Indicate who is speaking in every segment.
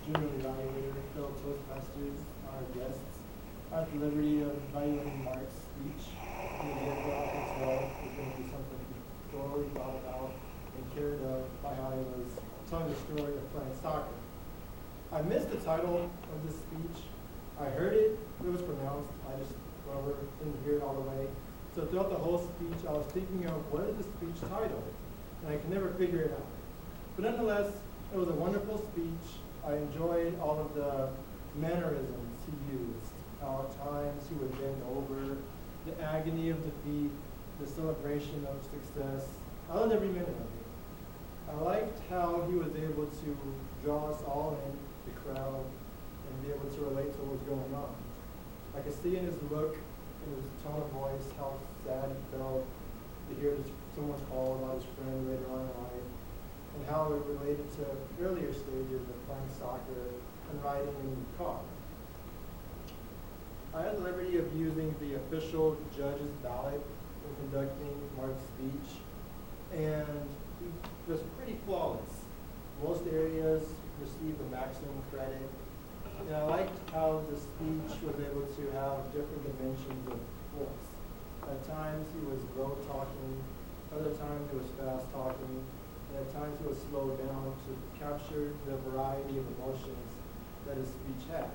Speaker 1: Junior Evaluator, fellow Toastmasters, honored guests. I have the liberty of evaluating Mark's speech. And again, what I can tell is going to be something he thoroughly thought about and cared of by how he was telling the story of playing soccer. I missed the title of this speech. I heard it, it was pronounced, I just whatever, didn't hear it all the way. So throughout the whole speech, I was thinking of what is the speech title? And I could never figure it out. But nonetheless, it was a wonderful speech. I enjoyed all of the mannerisms he used. How at times he would bend over, the agony of defeat, the celebration of success. I loved every minute of it. I liked how he was able to draw us all in, the crowd, and be able to relate to what was going on. I could see in his look, in his tone of voice, how sad he felt to hear someone call about his friend later on in life, and how it related to earlier stages of playing soccer and riding in the car. I had the liberty of using the official judge's ballot in conducting Mark's speech, and he was pretty flawless. Most areas received the maximum credit, and I liked how the speech was able to have different dimensions of voice. At times he was low talking, other times he was fast talking, and at times he was slowed down to capture the variety of emotions that his speech had.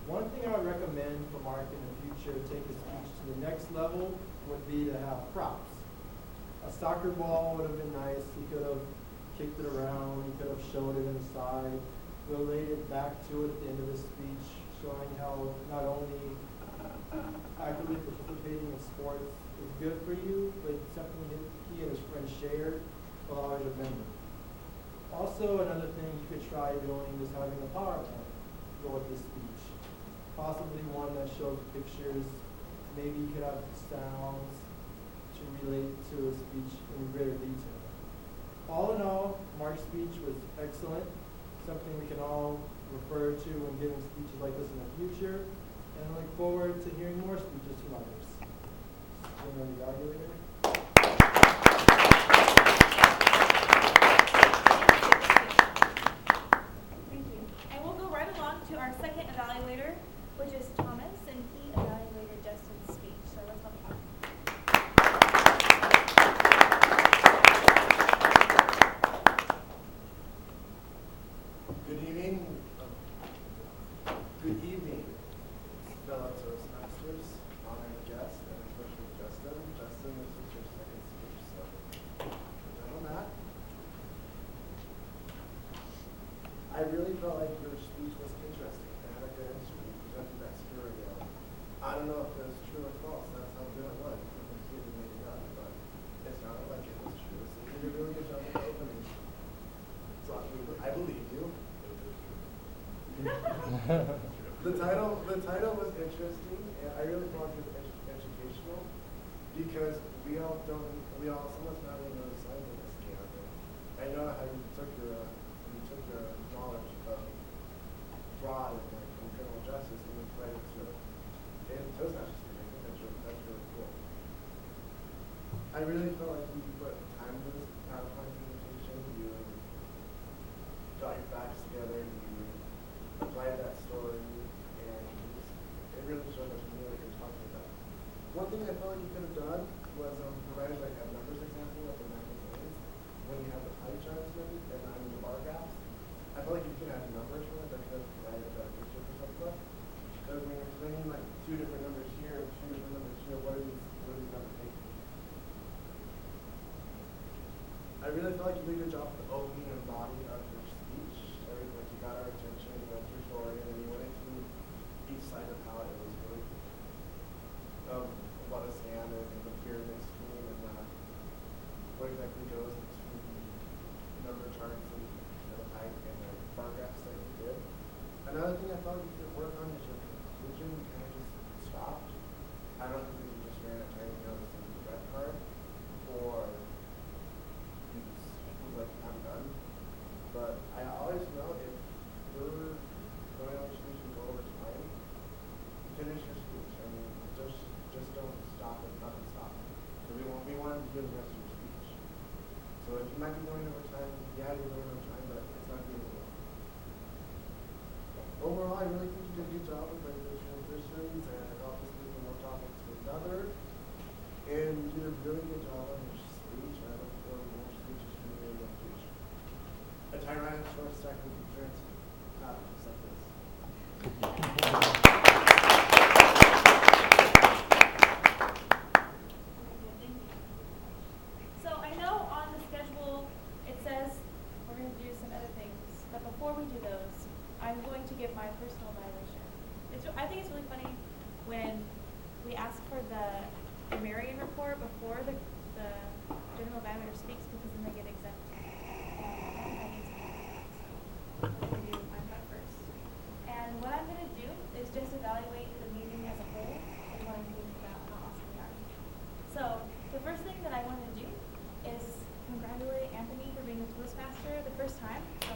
Speaker 1: One thing I would recommend for Mark in the future to take his speech to the next level would be to have props. A soccer ball would have been nice. He could have kicked it around. He could have showed it inside, related back to it at the end of his speech, showing how not only actively participating in sports is good for you, but something that he and his friends shared will always remember. Also, another thing you could try doing is having a PowerPoint go with this speech. Possibly one that shows pictures. Maybe you could have sounds to relate to his speech in greater detail. All in all, Mark's speech was excellent, something we can all refer to when giving speeches like this in the future, and I look forward to hearing more speeches from others. Junior Evaluator.
Speaker 2: Thank you. And we'll go right along to our second evaluator, which is Thomas, and he evaluated Justin's speech. So let's welcome him.
Speaker 3: Good evening. Good evening, fellow Toastmasters, honored guests, and especially Justin. Justin, this is your second speech, so good job on that. I really felt like your speech was interesting. It had a good history. You presented that story of, I don't know if it was true or false. That's how good it was. You can see it made it up, but it sounded like it was true. So you did a really good job at the opening. So I believe you. The title was interesting, and I really thought it was educational because some of us not even know the size of this scam. I know how you took your knowledge of fraud and criminal justice and applied it to Toastmasters. I think that's really cool. I really felt like you put time into this PowerPoint presentation. You got your facts together. You applied that story, and it really showed us you knew what you're talking about. One thing I felt like you could have done was provided like a numbers example of the magazines when you have the pie charts and the bar graphs. I felt like you could have numbers from it that could have provided a better picture for some of us. Because when you're explaining like two different numbers here and two different numbers here, what are these numbers making? I really felt like you did a good job with the opening and body of your speech. Everything, like you got our attention, you went through story, and then you went into each side of how it was really what a scam is and the pyramid scheme and what exactly goes into the number charts and the pipe and the bar graphs that you did. Another thing I felt you could work on is your conclusion. You kind of just stopped. I don't think you just ran a tiny notice in the red card or you just was like, I'm done. But overall, I really think you did a good job with like the transitions and helped us move from one topic to another. And you did a really good job on your speech. I look forward to more speeches from you in the future. A Tyrannosaurus second appearance just like this.
Speaker 2: Thank you. So I know on the schedule it says we're going to do some other things, but before we do those, I'm going to give my personal evaluation. I think it's really funny when we ask for the Marion report before the general evaluator speaks, because then they get exempt. I'm going to do my part first. And what I'm going to do is just evaluate the meeting as a whole and what I'm thinking about how awesome we are. So the first thing that I want to do is congratulate Anthony for being the Toastmaster the first time. So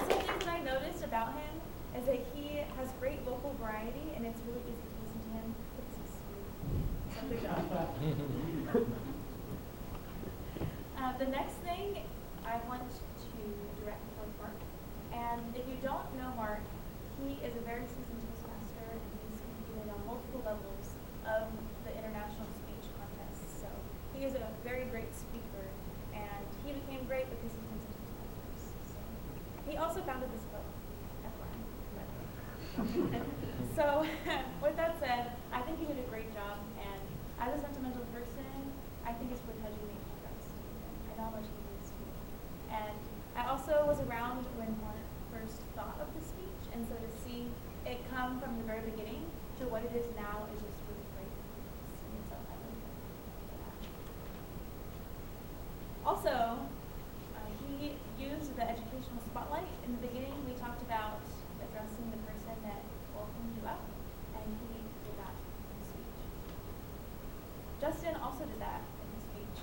Speaker 2: some things that I noticed about him is that he has great vocal variety, and it's really easy to listen to him because he's smooth. So good job. The next thing I want to direct towards Mark. And if you don't know Mark, he is a very seasoned Toastmaster, and he's competed on multiple levels of the international speech contests. So he is a very great speaker, and he became great because he comes into Toastmasters. So he also founded this club, FYI. So with that said, I think he did a great job, and as a sentimental person, I think it's really touching me to trust. I know how much he means to me. And I also was around when Mark first thought of the speech, and so to see it come from the very beginning to what it is now is just really great. And so I really thank him for that. Also, he used the educational spotlight. In the beginning, we talked about addressing the person that welcomed you up, and he did that in his speech. Justin also did that in his speech.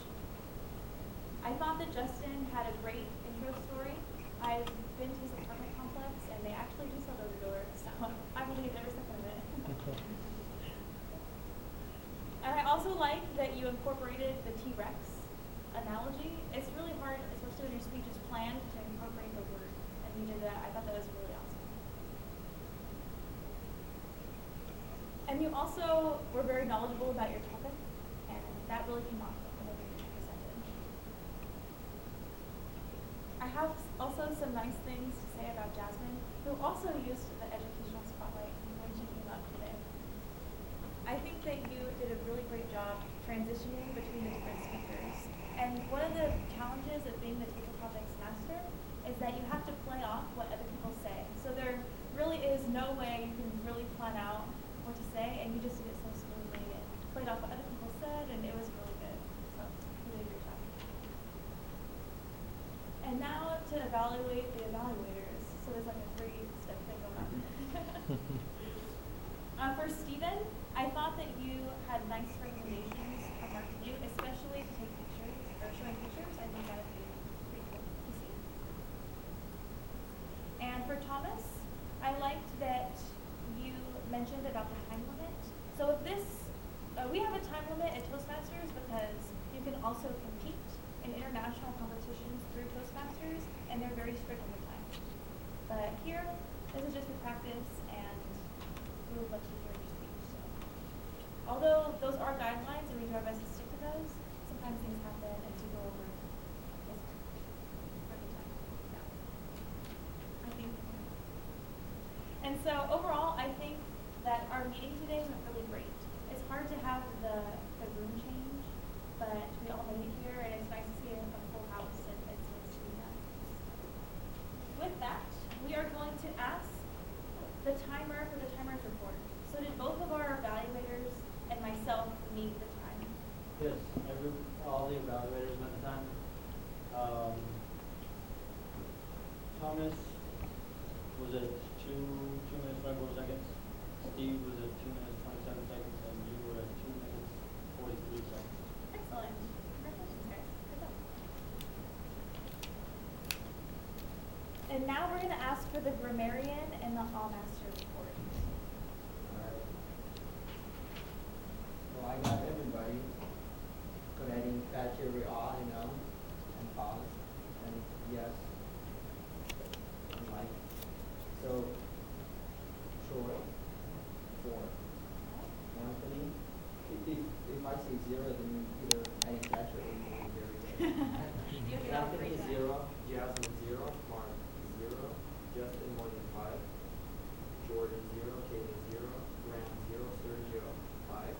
Speaker 2: I thought that Justin had a great intro story. I've been to his apartment complex, and they actually do sell door-to-door, so I believe every second of it. And I also like that you incorporated the T-Rex analogy. It's really hard, especially when your speech is planned, to incorporate the word, and you did that. I thought that was really awesome. And you also were very knowledgeable about your topic, and that really came off whenever you presented. I have also some nice things to say about Jasmine, who also used the educational spotlight when she came up today. I think that you did a really great job transitioning between the different speakers. And one of the challenges of being the Teacher Topics Master is that you have to play off what other people say. So there really is no way you can really plan out what to say, and you just did it so smoothly and played off what other people said, and it was really good. So you did a great job. And now to evaluate the evaluators. So there's like a 3-step thing going on. For Stephen, I thought that you had nice recommendations from Mark to do, especially to take pictures or showing pictures. I think that would be pretty cool to see. And for Thomas, I liked that you mentioned about the time limit. So with this, we have a time limit at Toastmasters because you can also compete in international competitions through Toastmasters, and they're very strict on the time. But here, this is just for practice, and we would love to hear your speech. So, although those are guidelines, and we do our best to stick to those, sometimes things happen, and to go over is perfect time. Yeah. I think. And so overall, I think that our meeting today went really great. It's hard to have the room change, but we all made it here, and it's nice to see a full house, and it's nice to be that. With that, we are going to ask the timer for the timer's report. So did both of our evaluators and myself meet the time?
Speaker 4: Yes, all the evaluators met the time. Thomas was at 2 minutes 24 seconds. Steve was at 2 minutes 27 seconds, and you were at 2 minutes 43 seconds.
Speaker 2: Excellent. Congratulations, guys. Good job. And now we're going to ask for the grammarian and the all-master report.
Speaker 5: Alright. Well, I got everybody, but I didn't catch every ah and and pause and yes.
Speaker 2: give me that free
Speaker 5: Anthony,
Speaker 2: time.
Speaker 5: 0. Jasmine, 0. Mark, 0. Justin, more than 5. Jordan, 0. Kaylee, 0. Graham, 0. Sergio, 5.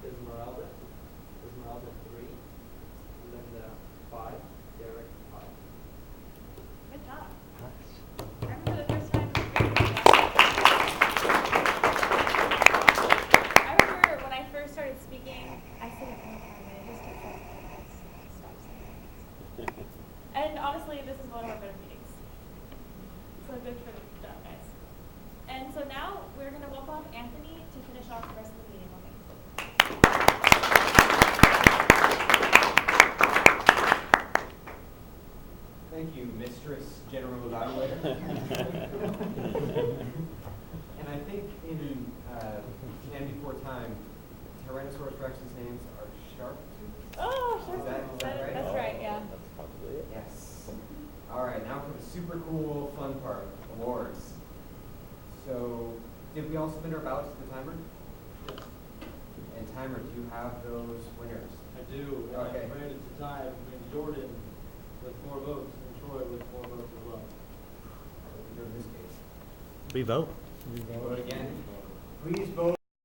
Speaker 5: Esmeralda? Esmeralda, 3. Linda, 5. Derek, 5.
Speaker 2: Good job. I remember the first time. I remember when I first started speaking, I said it one time and it just took 5 minutes. Stop saying it. And honestly, this is one of our better meetings. So good for the job, guys. And so now we're going to welcome Anthony to finish off the rest of the meeting.
Speaker 6: Thank you, Mistress General Evaluator. And I think in and before time, Tyrannosaurus Rex's names are Sharptooth.
Speaker 2: Oh, sure.
Speaker 6: Is that right?
Speaker 2: That's right, yeah.
Speaker 7: That's probably it.
Speaker 6: Yes. All right, now for the super cool fun part, awards. So, did we all submit our ballots to the timer? And timer, do you have those winners?
Speaker 4: I do, and
Speaker 6: Okay.
Speaker 4: I granted to tie between Jordan with 4 votes and Troy with 4 votes as well.
Speaker 6: In this case.
Speaker 7: We vote.
Speaker 6: Vote again. Please vote.